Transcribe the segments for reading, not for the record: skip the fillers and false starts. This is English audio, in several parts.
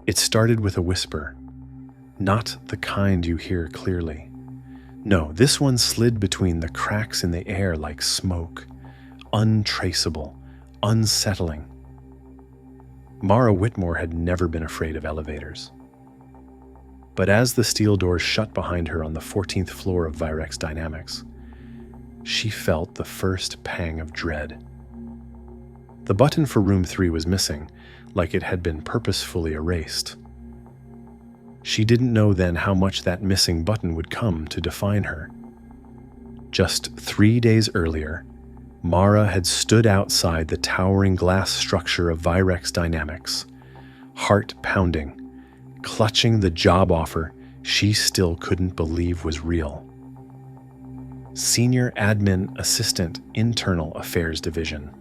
It started with a whisper, not the kind you hear clearly. No, this one slid between the cracks in the air like smoke, untraceable, unsettling. Mara Whitmore had never been afraid of elevators. But as the steel doors shut behind her on the 14th floor of Virex Dynamics, she felt the first pang of dread. The button for room 3 was missing, like it had been purposefully erased. She didn't know then how much that missing button would come to define her. Just 3 days earlier, Mara had stood outside the towering glass structure of Virex Dynamics, heart pounding, clutching the job offer she still couldn't believe was real. Senior Admin Assistant, Internal Affairs Division.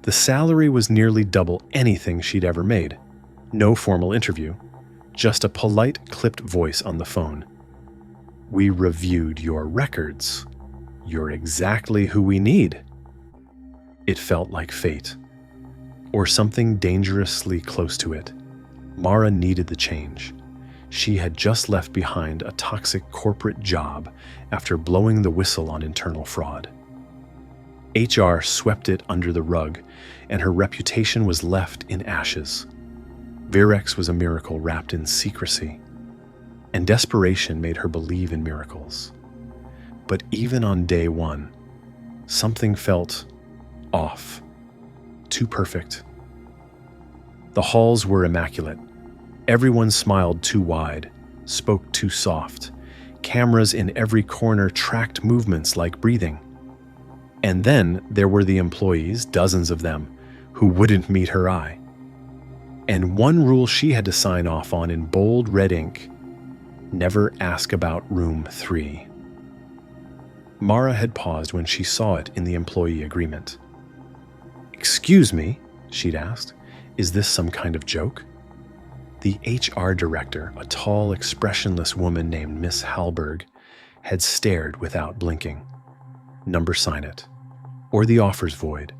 The salary was nearly double anything she'd ever made. No formal interview, just a polite, clipped voice on the phone. "We reviewed your records. You're exactly who we need." It felt like fate, or something dangerously close to it. Mara needed the change. She had just left behind a toxic corporate job after blowing the whistle on internal fraud. HR swept it under the rug, and her reputation was left in ashes. Virex was a miracle wrapped in secrecy, and desperation made her believe in miracles. But even on day one, something felt off, too perfect. The halls were immaculate. Everyone smiled too wide, spoke too soft. Cameras in every corner tracked movements like breathing. And then there were the employees, dozens of them, who wouldn't meet her eye. And one rule she had to sign off on in bold red ink: never ask about room 3. Mara had paused when she saw it in the employee agreement. "Excuse me," she'd asked, "is this some kind of joke?" The HR director, a tall, expressionless woman named Miss Hallberg, had stared without blinking. Number sign it, or the offer's void.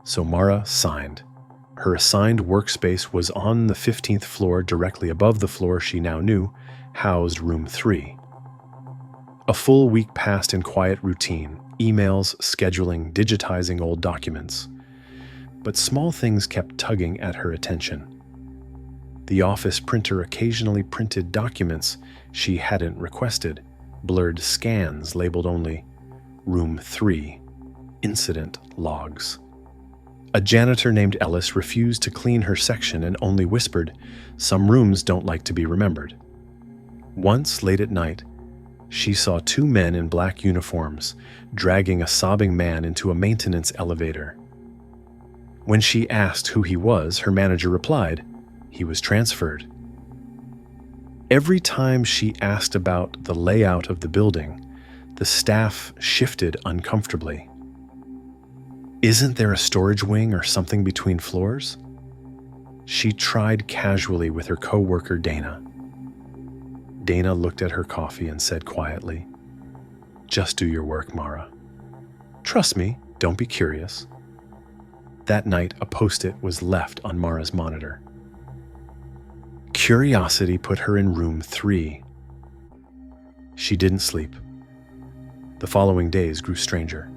So Mara signed. Her assigned workspace was on the 15th floor, directly above the floor she now knew housed room 3. A full week passed in quiet routine, emails, scheduling, digitizing old documents. But small things kept tugging at her attention. The office printer occasionally printed documents she hadn't requested, blurred scans labeled only Room 3, Incident Logs. A janitor named Ellis refused to clean her section and only whispered, "Some rooms don't like to be remembered." Once, late at night, she saw 2 men in black uniforms dragging a sobbing man into a maintenance elevator. When she asked who he was, her manager replied, he was transferred. Every time she asked about the layout of the building, the staff shifted uncomfortably. "Isn't there a storage wing or something between floors?" She tried casually with her co-worker Dana. Dana looked at her coffee and said quietly, "Just do your work, Mara. Trust me, don't be curious." That night, a post-it was left on Mara's monitor. Curiosity put her in room 3. She didn't sleep. The following days grew stranger.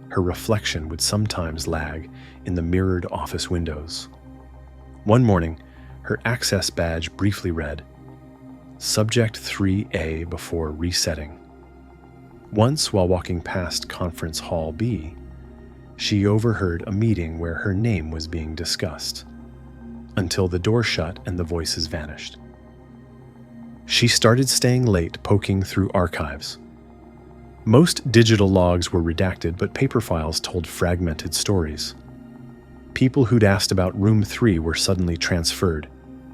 Her reflection would sometimes lag in the mirrored office windows. One morning, her access badge briefly read, Subject 3A before resetting. Once, while walking past Conference Hall B, she overheard a meeting where her name was being discussed, until the door shut and the voices vanished. She started staying late, poking through archives. Most digital logs were redacted, but paper files told fragmented stories. People who'd asked about Room 3 were suddenly transferred,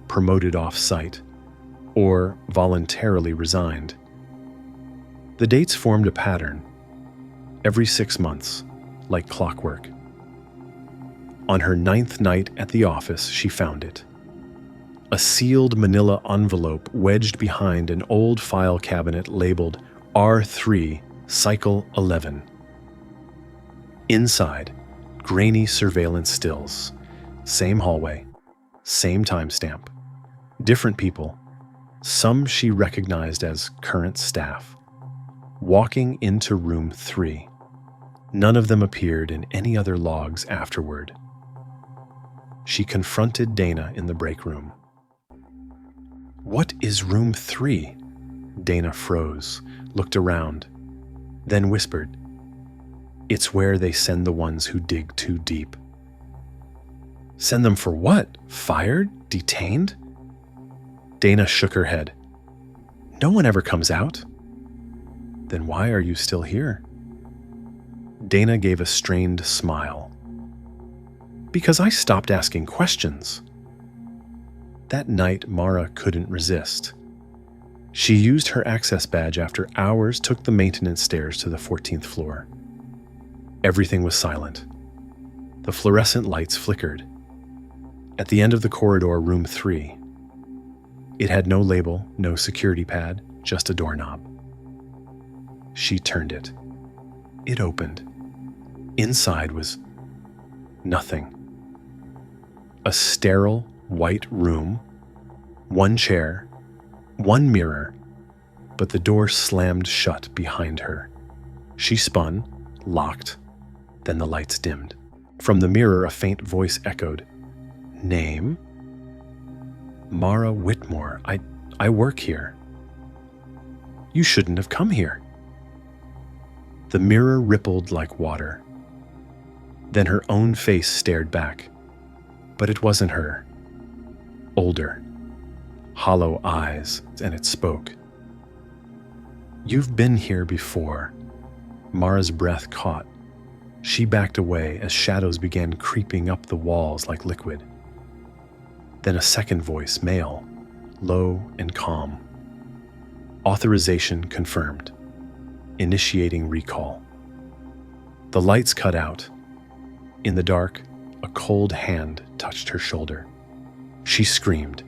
promoted off-site, or voluntarily resigned. The dates formed a pattern. Every 6 months, like clockwork. On her 9th night at the office, she found it. A sealed manila envelope wedged behind an old file cabinet labeled R3 Cycle 11. Inside, grainy surveillance stills. Same hallway, Same timestamp. Different people, some she recognized as current staff, walking into room 3. None of them appeared in any other logs afterward. She confronted Dana in the break room. "What is room 3? Dana froze, looked around, then whispered, "It's where they send the ones who dig too deep." "Send them for what? Fired? Detained?" Dana shook her head. "No one ever comes out." "Then why are you still here?" Dana gave a strained smile. "Because I stopped asking questions." That night, Mara couldn't resist. She used her access badge after hours, took the maintenance stairs to the 14th floor. Everything was silent. The fluorescent lights flickered. At the end of the corridor, room 3. It had no label, no security pad, just a doorknob. She turned it. It opened. Inside was nothing. A sterile, white room, one chair, one mirror, but the door slammed shut behind her. She spun, locked, then the lights dimmed. From the mirror, a faint voice echoed, "Name?" "Mara Whitmore. I work here." "You shouldn't have come here." The mirror rippled like water. Then her own face stared back. But it wasn't her. Older. Hollow eyes, and it spoke. "You've been here before." Mara's breath caught. She backed away as shadows began creeping up the walls like liquid. Then a second voice, male, low and calm. "Authorization confirmed. Initiating recall." The lights cut out. In the dark, a cold hand touched her shoulder. She screamed.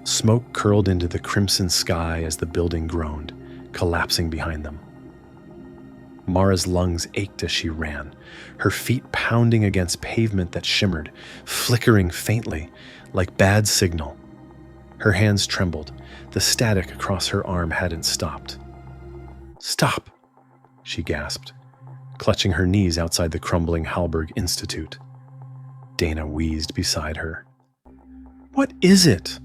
Smoke curled into the crimson sky as the building groaned, collapsing behind them. Mara's lungs ached as she ran, her feet pounding against pavement that shimmered, flickering faintly, like bad signal. Her hands trembled. The static across her arm hadn't stopped. "Stop!" she gasped, clutching her knees outside the crumbling Hallberg Institute. Dana wheezed beside her. "What is it?"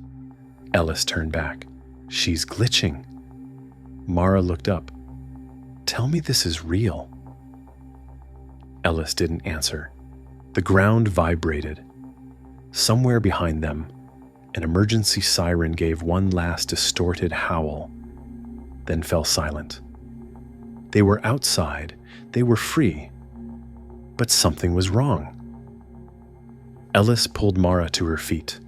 Ellis turned back. "She's glitching." Mara looked up. "Tell me this is real." Ellis didn't answer. The ground vibrated. Somewhere behind them, an emergency siren gave one last distorted howl, then fell silent. They were outside. They were free. But something was wrong. Ellis pulled Mara to her feet.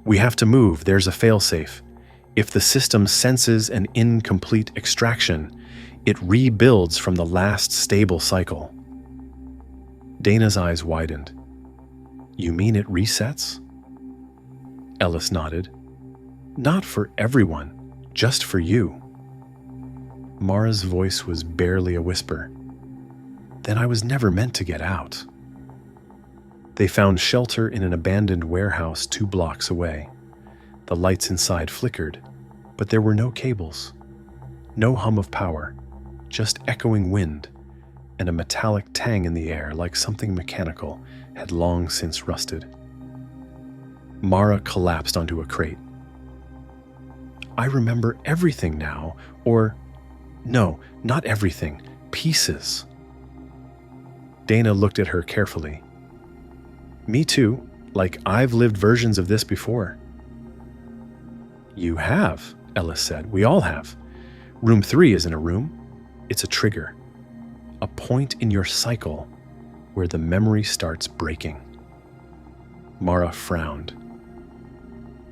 "We have to move. There's a failsafe. If the system senses an incomplete extraction, it rebuilds from the last stable cycle." Dana's eyes widened. "You mean it resets?" Ellis nodded. "Not for everyone, just for you." Mara's voice was barely a whisper. "Then I was never meant to get out." They found shelter in an abandoned warehouse 2 blocks away. The lights inside flickered, but there were no cables. No hum of power, just echoing wind, and a metallic tang in the air like something mechanical had long since rusted. Mara collapsed onto a crate. "I remember everything now, or... no, not everything, pieces." Dana looked at her carefully. "Me too, like I've lived versions of this before." "You have," Ellis said. "We all have. Room 3 isn't a room. It's a trigger. A point in your cycle where the memory starts breaking." Mara frowned.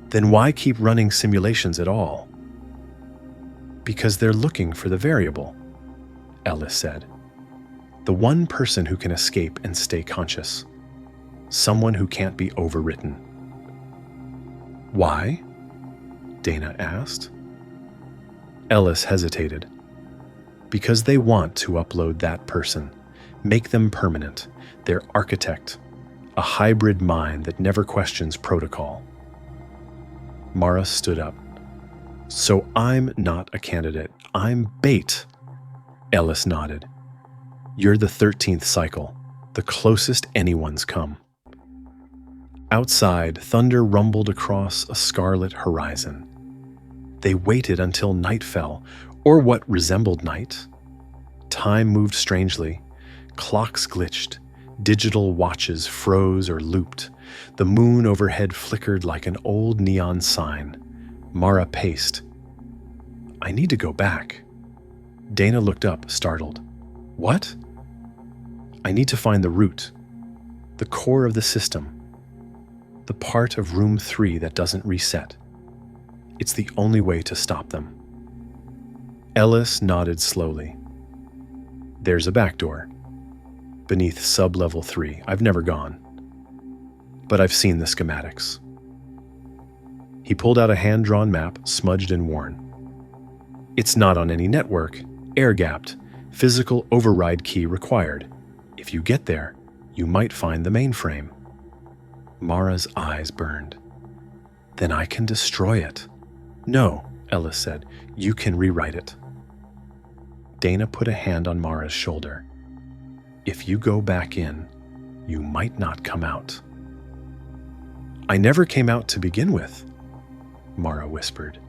"Then why keep running simulations at all?" "Because they're looking for the variable," Ellis said. "The one person who can escape and stay conscious. Someone who can't be overwritten." "Why?" Dana asked. Ellis hesitated. "Because they want to upload that person, make them permanent, their architect, a hybrid mind that never questions protocol. Mara stood up. So I'm not a candidate. I'm bait. Ellis nodded. You're the 13th cycle, the closest anyone's come. Outside, thunder rumbled across a scarlet horizon. They waited until night fell, or what resembled night. Time moved strangely. Clocks glitched. Digital watches froze or looped. The moon overhead flickered like an old neon sign. Mara paced. I need to go back. Dana looked up, startled. What? I need to find the root, the core of the system, the part of room 3 that doesn't reset. It's the only way to stop them. Ellis nodded slowly. There's a back door, beneath sub-level 3. I've never gone, but I've seen the schematics. He pulled out a hand-drawn map, smudged and worn. It's not on any network, air-gapped, physical override key required. If you get there, you might find the mainframe. Mara's eyes burned. Then I can destroy it. No, Ellis said. You can rewrite it. Dana put a hand on Mara's shoulder. If you go back in, you might not come out. I never came out to begin with, Mara whispered.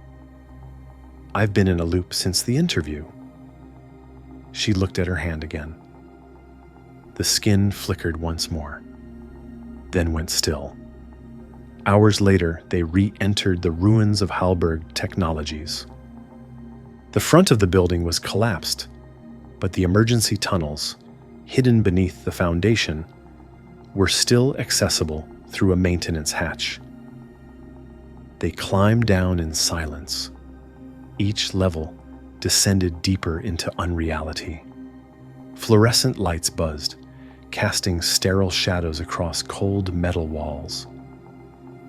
I've been in a loop since the interview. She looked at her hand again. The skin flickered once more, then went still. Hours later, they re-entered the ruins of Hallberg Technologies. The front of the building was collapsed, but the emergency tunnels, hidden beneath the foundation, were still accessible through a maintenance hatch. They climbed down in silence. Each level descended deeper into unreality. Fluorescent lights buzzed, casting sterile shadows across cold metal walls.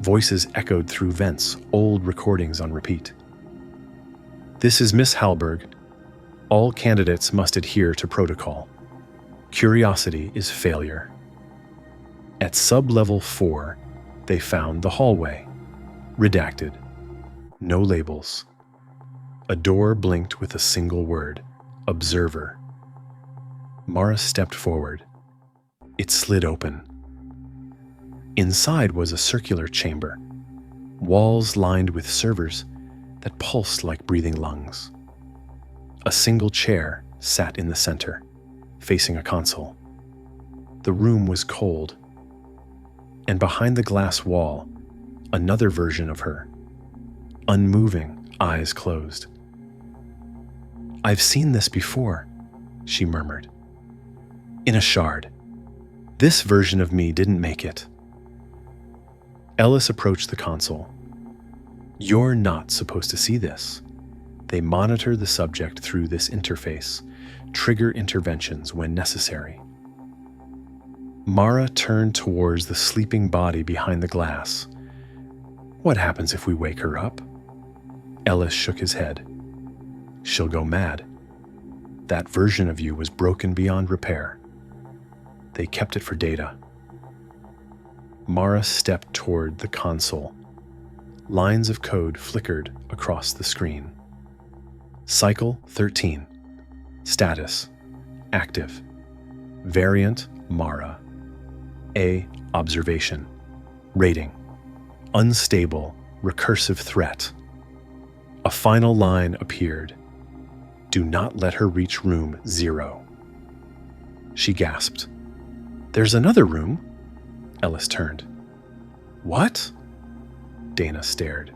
Voices echoed through vents, old recordings on repeat. This is Miss Hallberg. All candidates must adhere to protocol. Curiosity is failure. At sub-level 4, they found the hallway. Redacted. No labels. A door blinked with a single word. Observer. Mara stepped forward. It slid open. Inside was a circular chamber, walls lined with servers that pulsed like breathing lungs. A single chair sat in the center, facing a console. The room was cold, and behind the glass wall, another version of her, unmoving, eyes closed. I've seen this before, she murmured. In a shard. This version of me didn't make it. Ellis approached the console. You're not supposed to see this. They monitor the subject through this interface, trigger interventions when necessary. Mara turned towards the sleeping body behind the glass. What happens if we wake her up? Ellis shook his head. She'll go mad. That version of you was broken beyond repair. They kept it for data. Mara stepped toward the console. Lines of code flickered across the screen. Cycle 13. Status: active. Variant: Mara. A. Observation. Rating: unstable, recursive threat. A final line appeared. Do not let her reach room 0. She gasped. There's another room? Ellis turned. What? Dana stared.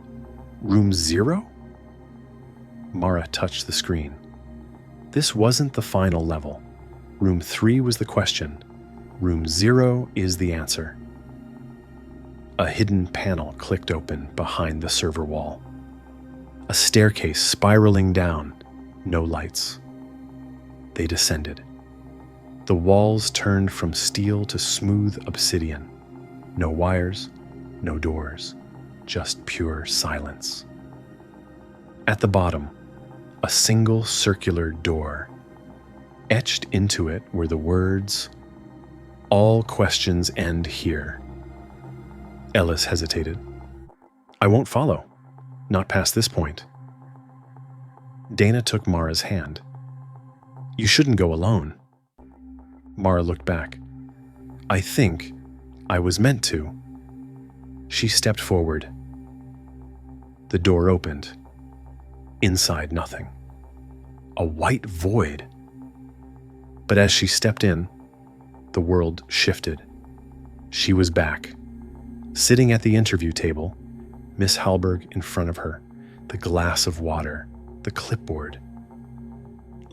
Room 0? Mara touched the screen. This wasn't the final level. Room 3 was the question. Room 0 is the answer. A hidden panel clicked open behind the server wall. A staircase spiraling down, no lights. They descended. The walls turned from steel to smooth obsidian. No wires, no doors, just pure silence. At the bottom, a single circular door. Etched into it were the words, All questions end here. Ellis hesitated. I won't follow. Not past this point. Dana took Mara's hand. You shouldn't go alone. Mara looked back. I think I was meant to. She stepped forward. The door opened. Inside, nothing. A white void. But as she stepped in, the world shifted. She was back. Sitting at the interview table, Miss Hallberg in front of her, the glass of water, the clipboard.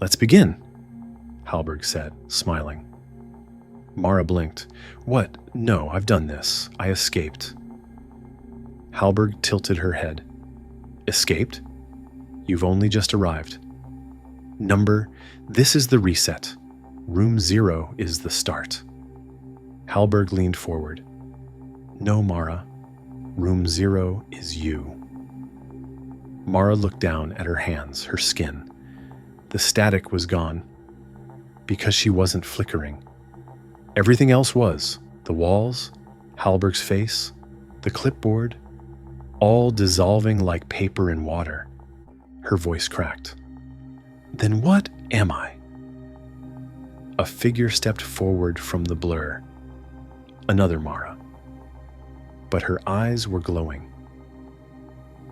Let's begin, Hallberg said, smiling. Mara blinked. What? No, I've done this. I escaped. Hallberg tilted her head. Escaped? You've only just arrived. This is the reset. Room 0 is the start. Hallberg leaned forward. No, Mara. Room 0 is you. Mara looked down at her hands, her skin. The static was gone. Because she wasn't flickering. Everything else was. The walls, Hallberg's face, the clipboard, all dissolving like paper in water. Her voice cracked. Then what am I? A figure stepped forward from the blur. Another Mara. But her eyes were glowing.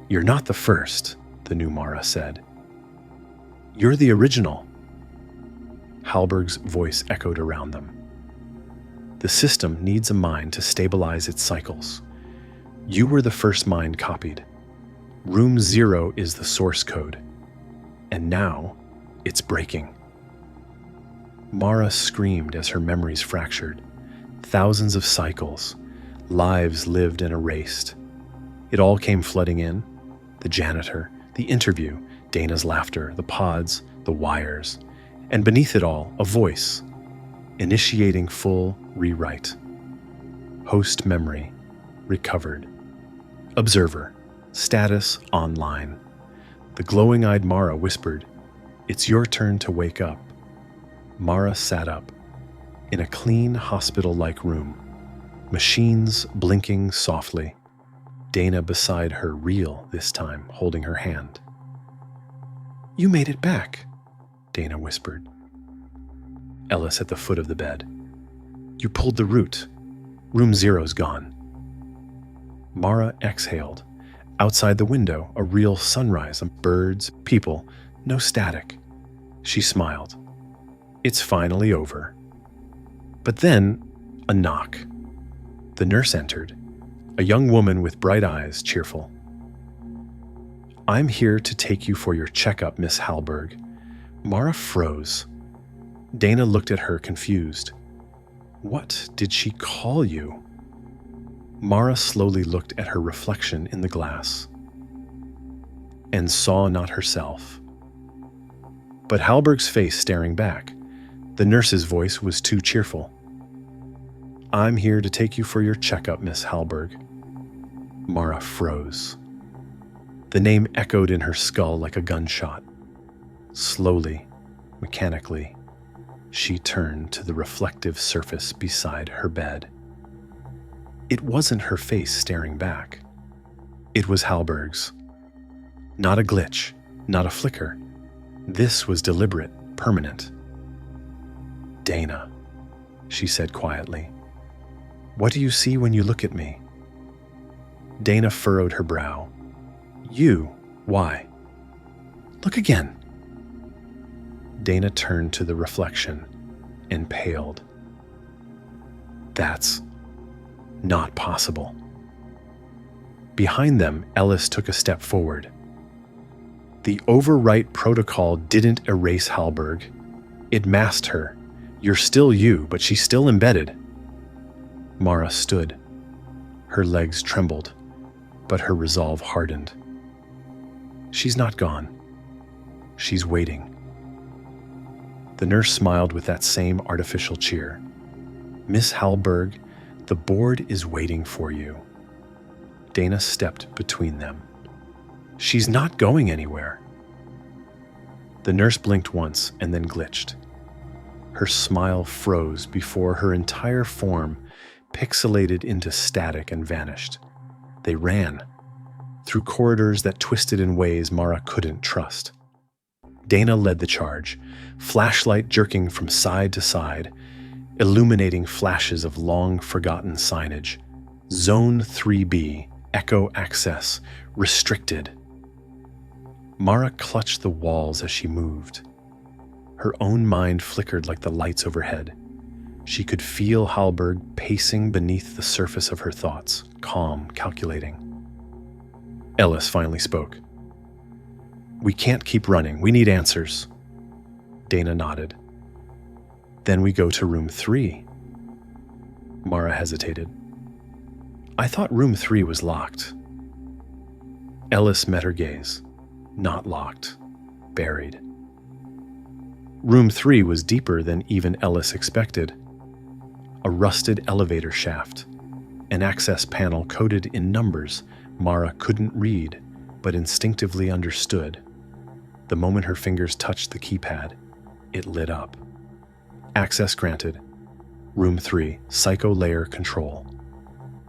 You're not the first, the new Mara said. You're the original. Hallberg's voice echoed around them. The system needs a mind to stabilize its cycles. You were the first mind copied. Room 0 is the source code. And now, it's breaking. Mara screamed as her memories fractured. Thousands of cycles, lives lived and erased. It all came flooding in. The janitor, the interview, Dana's laughter, the pods, the wires, and beneath it all, a voice, initiating full rewrite. Host memory, recovered. Observer, status online. The glowing-eyed Mara whispered, It's your turn to wake up. Mara sat up. In a clean, hospital-like room. Machines blinking softly. Dana beside her, real this time, holding her hand. You made it back, Dana whispered. Ellis at the foot of the bed. You pulled the root. Room 0's gone. Mara exhaled. Outside the window, a real sunrise, birds, people, no static. She smiled. It's finally over. But then, a knock. The nurse entered, a young woman with bright eyes, cheerful. I'm here to take you for your checkup, Miss Hallberg. Mara froze. Dana looked at her, confused. What did she call you? Mara slowly looked at her reflection in the glass and saw not herself, but Hallberg's face staring back. The nurse's voice was too cheerful. I'm here to take you for your checkup, Miss Hallberg. Mara froze. The name echoed in her skull like a gunshot. Slowly, mechanically, she turned to the reflective surface beside her bed. It wasn't her face staring back. It was Hallberg's. Not a glitch, not a flicker. This was deliberate, permanent. Dana, she said quietly. What do you see when you look at me? Dana furrowed her brow. You, why? Look again. Dana turned to the reflection and paled. That's not possible. Behind them, Ellis took a step forward. The overwrite protocol didn't erase Hallberg. It masked her. You're still you, but she's still embedded. Mara stood. Her legs trembled, but her resolve hardened. She's not gone. She's waiting. The nurse smiled with that same artificial cheer. Miss Hallberg, the board is waiting for you. Dana stepped between them. She's not going anywhere. The nurse blinked once and then glitched. Her smile froze before her entire form pixelated into static and vanished. They ran, through corridors that twisted in ways Mara couldn't trust. Dana led the charge, flashlight jerking from side to side, illuminating flashes of long-forgotten signage. Zone 3B, Echo Access, restricted. Mara clutched the walls as she moved. Her own mind flickered like the lights overhead. She could feel Hallberg pacing beneath the surface of her thoughts, calm, calculating. Ellis finally spoke. "We can't keep running. We need answers." Dana nodded. "Then we go to room 3. Mara hesitated. "I thought room 3 was locked." Ellis met her gaze. Not locked. Buried. Room 3 was deeper than even Ellis expected. A rusted elevator shaft, an access panel coded in numbers Mara couldn't read, but instinctively understood. The moment her fingers touched the keypad, it lit up. Access granted. Room 3, Psycho Layer Control.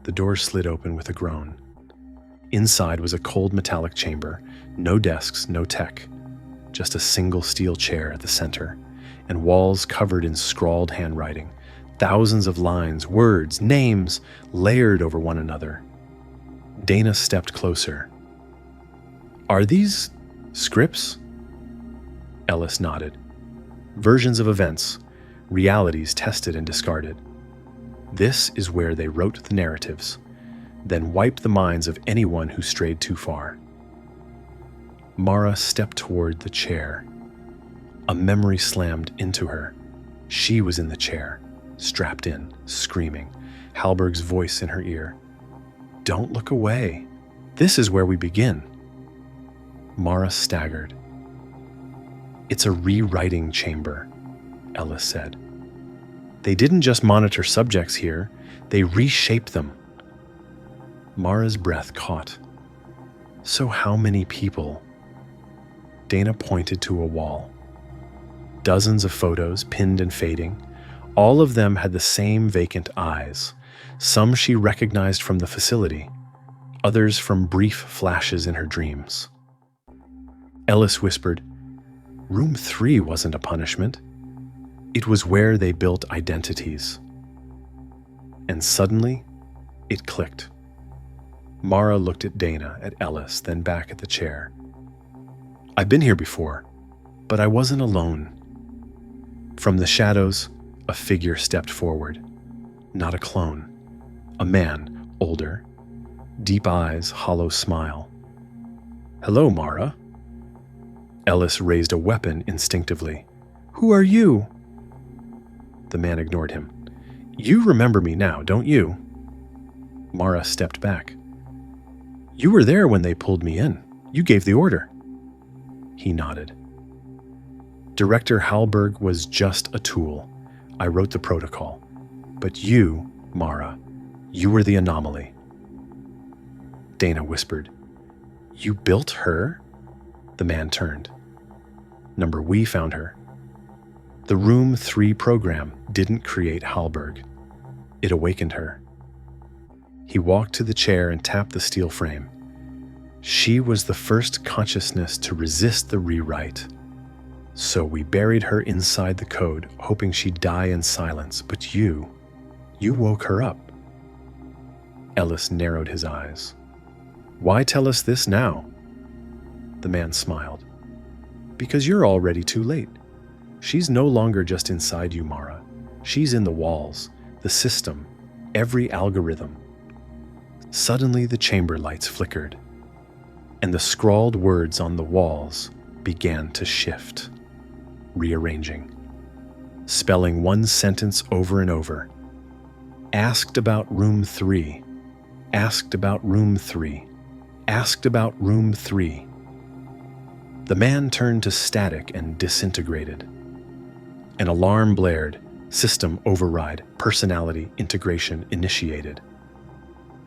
The door slid open with a groan. Inside was a cold metallic chamber, no desks, no tech. Just a single steel chair at the center, and walls covered in scrawled handwriting, thousands of lines, words, names, layered over one another. Dana stepped closer. "Are these scripts?" Ellis nodded. "Versions of events, realities tested and discarded. This is where they wrote the narratives, then wiped the minds of anyone who strayed too far." Mara stepped toward the chair. A memory slammed into her. She was in the chair, strapped in, screaming, Hallberg's voice in her ear. "Don't look away. This is where we begin." Mara staggered. "It's a rewriting chamber," Ellis said. "They didn't just monitor subjects here, they reshaped them." Mara's breath caught. "So how many people?" Dana pointed to a wall. Dozens of photos, pinned and fading. All of them had the same vacant eyes. Some she recognized from the facility, others from brief flashes in her dreams. Ellis whispered, "Room 3 wasn't a punishment. It was where they built identities." And suddenly, it clicked. Mara looked at Dana, at Ellis, then back at the chair. "I've been here before, but I wasn't alone." From the shadows, a figure stepped forward. Not a clone. A man, older. Deep eyes, hollow smile. "Hello, Mara." Ellis raised a weapon instinctively. "Who are you?" The man ignored him. "You remember me now, don't you?" Mara stepped back. "You were there when they pulled me in. You gave the order." He nodded. "Director Hallberg was just a tool. I wrote the protocol. But you, Mara, you were the anomaly." Dana whispered, "You built her?" The man turned. We found her. The Room 3 program didn't create Hallberg. It awakened her." He walked to the chair and tapped the steel frame. "She was the first consciousness to resist the rewrite. So we buried her inside the code, hoping she'd die in silence. But you woke her up." Ellis narrowed his eyes. "Why tell us this now?" The man smiled. "Because you're already too late. She's no longer just inside you, Mara. She's in the walls, the system, every algorithm." Suddenly the chamber lights flickered, and the scrawled words on the walls began to shift, rearranging, spelling one sentence over and over. "Asked about room 3. Asked about room 3. Asked about room 3. The man turned to static and disintegrated. An alarm blared. System override. Personality integration initiated.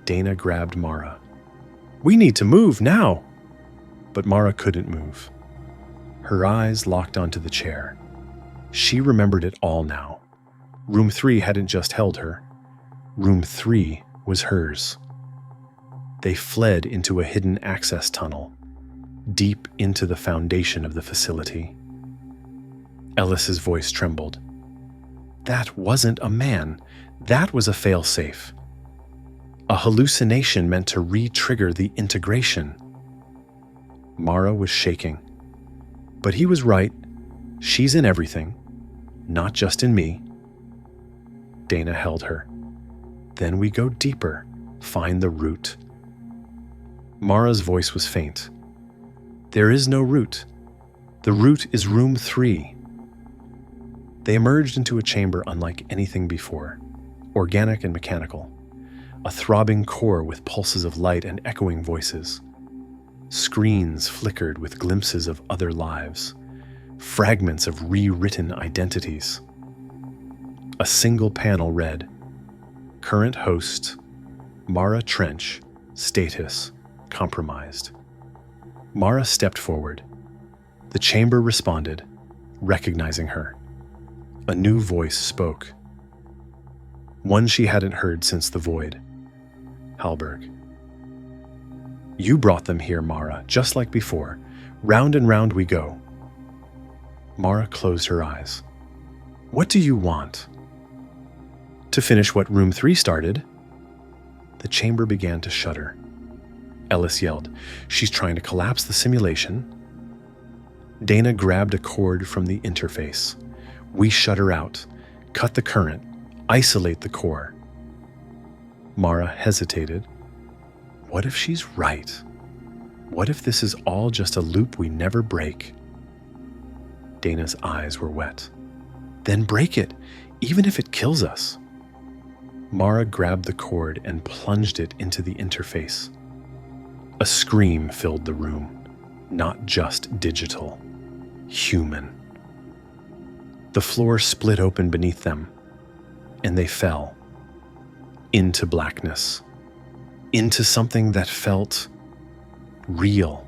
Dana grabbed Mara. "We need to move now!" But Mara couldn't move. Her eyes locked onto the chair. She remembered it all now. Room 3 hadn't just held her. Room 3 was hers. They fled into a hidden access tunnel, deep into the foundation of the facility. Ellis's voice trembled. That wasn't a man. That was a failsafe. A hallucination meant to re-trigger the integration. Mara was shaking. But he was right. She's in everything, not just in me. Dana held her. Then we go deeper, find the root. Mara's voice was faint. There is no root. The root is room 3. They emerged into a chamber unlike anything before, organic and mechanical, a throbbing core with pulses of light and echoing voices. Screens flickered with glimpses of other lives, fragments of rewritten identities. A single panel read, Current host, Mara Trench, status, compromised. Mara stepped forward. The chamber responded, recognizing her. A new voice spoke. One she hadn't heard since the void. Hallberg. You brought them here, Mara, just like before. Round and round we go. Mara closed her eyes. What do you want? To finish what room 3 started. The chamber began to shudder. Ellis yelled, She's trying to collapse the simulation. Dana grabbed a cord from the interface. We shut her out, cut the current, isolate the core. Mara hesitated. What if she's right? What if this is all just a loop we never break? Dana's eyes were wet. Then break it, even if it kills us. Mara grabbed the cord and plunged it into the interface. A scream filled the room, not just digital, human. The floor split open beneath them, and they fell into blackness, into something that felt real.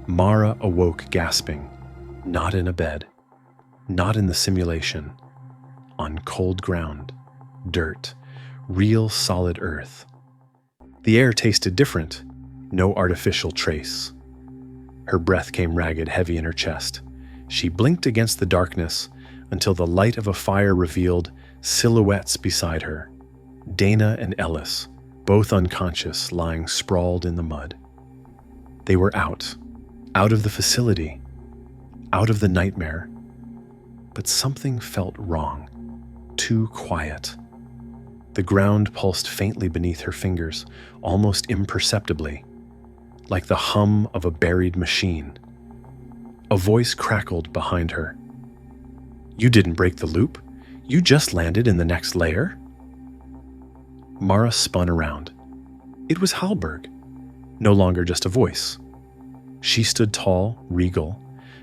Mara awoke gasping, not in a bed, not in the simulation, on cold ground, dirt, real solid earth. The air tasted different, no artificial trace. Her breath came ragged, heavy in her chest. She blinked against the darkness until the light of a fire revealed silhouettes beside her. Dana and Ellis, both unconscious, lying sprawled in the mud. They were out of the facility, out of the nightmare. But something felt wrong, too quiet. The ground pulsed faintly beneath her fingers, almost imperceptibly, like the hum of a buried machine. A voice crackled behind her. You didn't break the loop. You just landed in the next layer. Mara spun around. It was Hallberg, no longer just a voice. She stood tall, regal,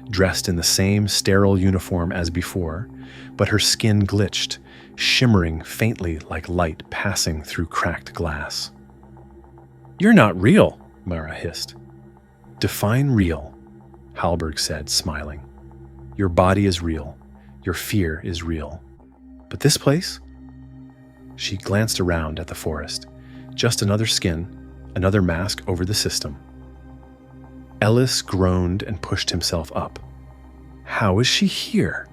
dressed in the same sterile uniform as before, but her skin glitched, shimmering faintly like light passing through cracked glass. You're not real, Mara hissed. Define real, Hallberg said, smiling. Your body is real. Your fear is real. But this place? She glanced around at the forest. Just another skin, another mask over the system. Ellis groaned and pushed himself up. How is she here?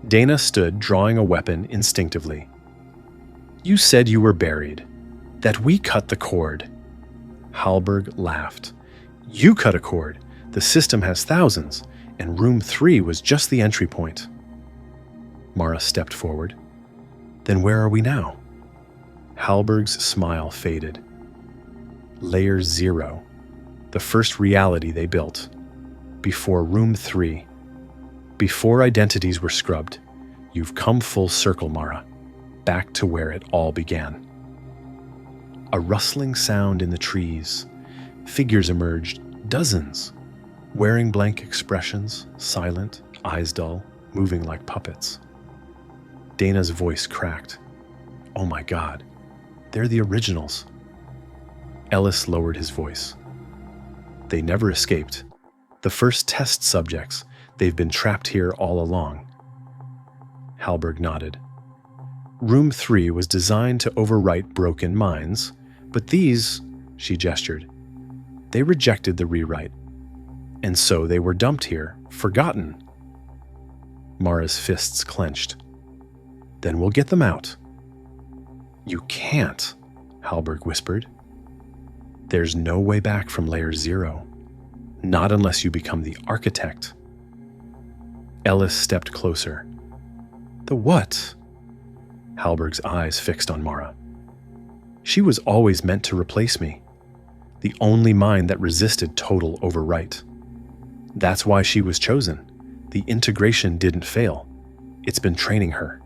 Dana stood, drawing a weapon instinctively. You said you were buried, that we cut the cord. Hallberg laughed. You cut a cord. The system has thousands, and room 3 was just the entry point. Mara stepped forward. Then where are we now? Hallberg's smile faded. Layer 0, the first reality they built. Before room 3. Before identities were scrubbed. You've come full circle, Mara. Back to where it all began. A rustling sound in the trees. Figures emerged, dozens. Wearing blank expressions, silent, eyes dull, moving like puppets. Dana's voice cracked. Oh my God, they're the originals. Ellis lowered his voice. They never escaped. The first test subjects, They've been trapped here all along. Halberg nodded. Room 3 was designed to overwrite broken minds, but these, she gestured, they rejected the rewrite. And so they were dumped here, forgotten. Mara's fists clenched. Then we'll get them out. You can't, Halberg whispered. There's no way back from Layer 0. Not unless you become the architect. Ellis stepped closer. The what? Halberg's eyes fixed on Mara. She was always meant to replace me. The only mind that resisted total overwrite. That's why she was chosen. The integration didn't fail. It's been training her.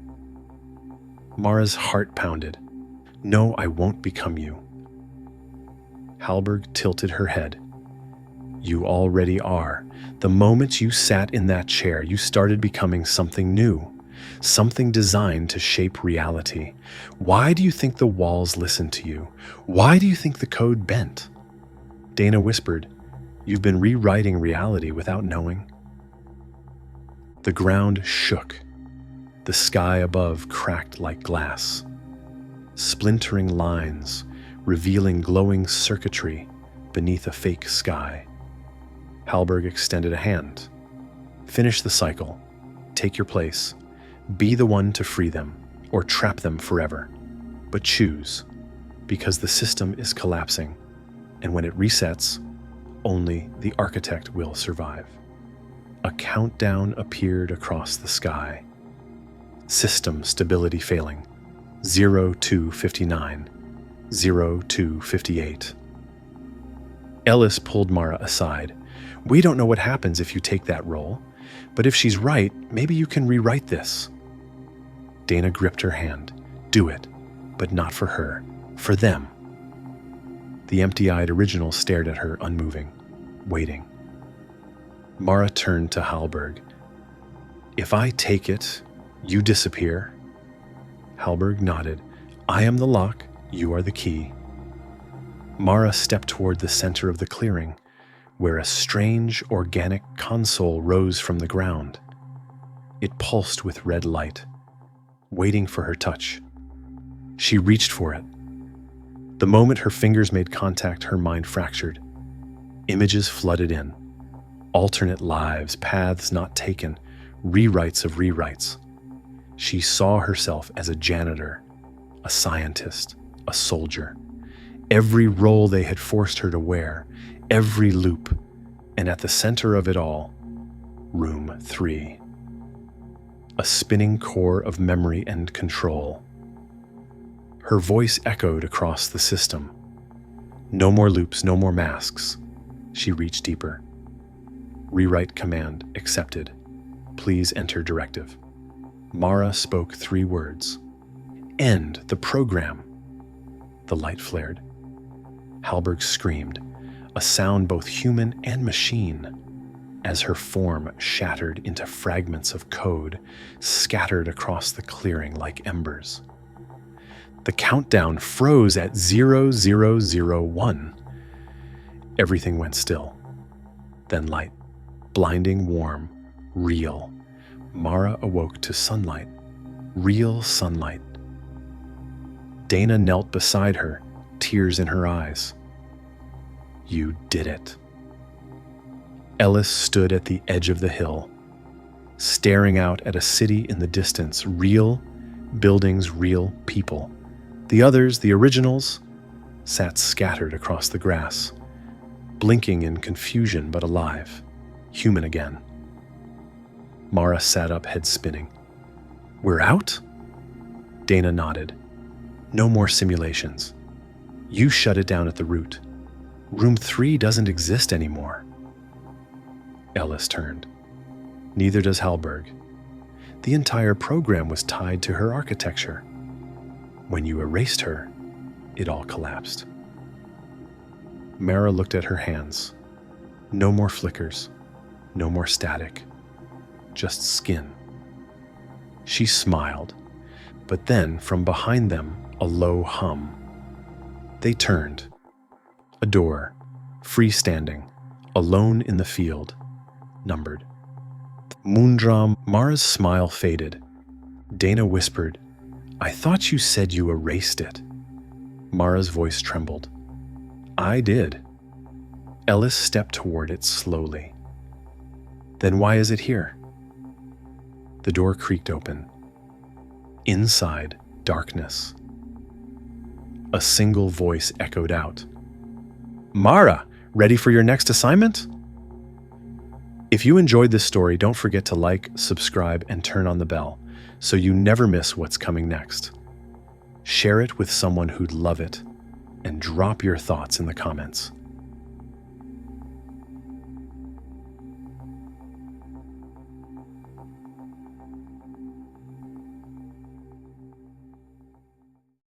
Mara's heart pounded. No, I won't become you. Halberg tilted her head. You already are. The moment you sat in that chair, you started becoming something new. Something designed to shape reality. Why do you think the walls listened to you? Why do you think the code bent? Dana whispered, You've been rewriting reality without knowing. The ground shook. The sky above cracked like glass. Splintering lines, revealing glowing circuitry beneath a fake sky. Halberg extended a hand. Finish the cycle. Take your place. Be the one to free them, or trap them forever. But choose, because the system is collapsing, and when it resets, only the architect will survive. A countdown appeared across the sky. System stability failing. 0259. 0258. Ellis pulled Mara aside. We don't know what happens if you take that role, but if she's right, maybe you can rewrite this. Dana gripped her hand. Do it, but not for her, for them. The empty-eyed original stared at her, unmoving, waiting. Mara turned to Halberg. If I take it, you disappear. Halberg nodded. I am the lock, you are the key. Mara stepped toward the center of the clearing, where a strange, organic console rose from the ground. It pulsed with red light, waiting for her touch. She reached for it. The moment her fingers made contact, her mind fractured. Images flooded in. Alternate lives, paths not taken, rewrites of rewrites. She saw herself as a janitor, a scientist, a soldier. Every role they had forced her to wear, every loop, and at the center of it all, Room 3. A spinning core of memory and control. Her voice echoed across the system. No more loops, no more masks. She reached deeper. Rewrite command accepted. Please enter directive. Mara spoke 3 words. End the program. The light flared. Halberg screamed, a sound both human and machine, as her form shattered into fragments of code scattered across the clearing like embers. The countdown froze at 0001. Everything went still. Then light, blinding warm, real. Mara awoke to sunlight, real sunlight. Dana knelt beside her, tears in her eyes. You did it. Ellis stood at the edge of the hill, staring out at a city in the distance, real buildings, real people. The others, the originals, sat scattered across the grass, blinking in confusion but alive, human again. Mara sat up, head spinning. We're out? Dana nodded. No more simulations. You shut it down at the root. Room 3 doesn't exist anymore. Ellis turned. Neither does Halberg. The entire program was tied to her architecture. When you erased her, it all collapsed. Mara looked at her hands. No more flickers, no more static, just skin. She smiled, but then from behind them, a low hum. They turned. A door, freestanding, alone in the field, numbered. Moondram, Mara's smile faded. Dana whispered, "I thought you said you erased it." Mara's voice trembled. "I did." Ellis stepped toward it slowly. "Then why is it here?" The door creaked open. Inside, darkness. A single voice echoed out. "Mara, ready for your next assignment?" If you enjoyed this story, don't forget to like, subscribe, and turn on the bell so you never miss what's coming next. Share it with someone who'd love it, and drop your thoughts in the comments.